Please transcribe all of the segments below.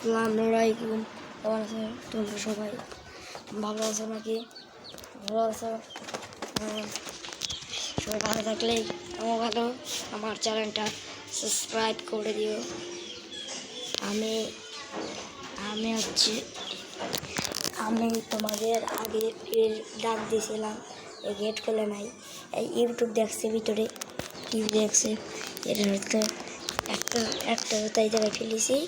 আসসালামু আলাইকুম। কেমন আছো তোমরা সবাই? ভালো আছো নাকি? ভালো আছো? সবাই ভালো থাকলেই আমিও ভালো। আমার চ্যানেলটা সাবস্ক্রাইব করে দিও। আমি আমি হচ্ছে আমি তোমাদের আগে ফের ডাক দিয়েছিলাম, এই গেট খুলে নাই। এই ইউটিউব দেখছে, ভিতরে টিভি দেখছে। এটা হচ্ছে একটা একটা জুতা এই জায়গায় ফেলেছি,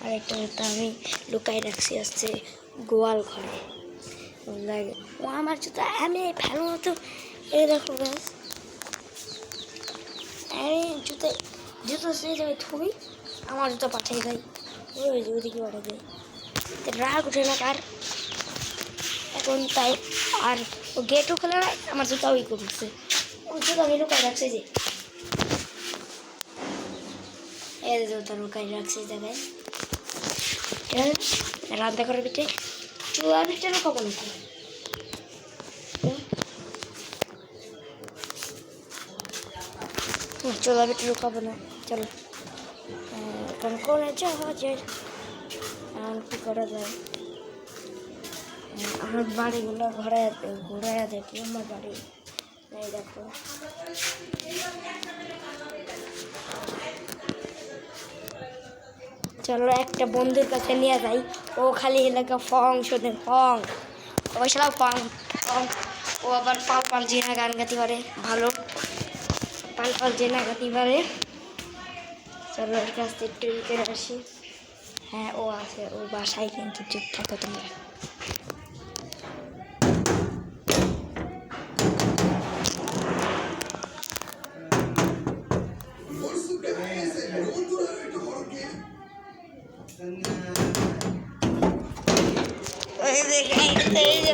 আর একটা জুতা আমি লুকাই রাখছি হচ্ছে গোয়াল ঘরে। লাগে ও আমার জুতা আমি ভালো মতো এই দেখো গাছ, আমি জুতো জুতো সেই জায়গায় থুই, আমার জুতো পাঠিয়ে দেয়, ওই যে ওদিকে পাঠিয়ে দেয়। রাগ উঠে না কার এখন তাই। আর ও গেটও খোলা নাই, আমার জুতা ওই করছে, ওই জুতো আমি লুকাই রাখছি যে এই জুতা লুকাই রাখছি জায়গায়। রান্না করার ভিতরে চুলার ভিতরে লুকাবো নাকি? চুলার ভিতরে লুকাবো না, চলো এখন করে যাওয়া যায়। এখন কী করা যায়? আমার বাড়িগুলো ঘোরায় দেখি, আমার বাড়ি এই দেখো। চলো একটা বন্ধুর কাছে নিয়ে যাই, ও খালি এলাকা ফং শোনে, ফং ওই সালা ফং ফং। ও আবার পাল পাল জেনা গান গাতে পারে, ভালো পাল পাল জেনা গাতে পারে। চলো ওর কাছ থেকে একটু করে আসি। হ্যাঁ ও আছে, ও বাসায়, কিন্তু চুপ থাকো তোমরা। এই যে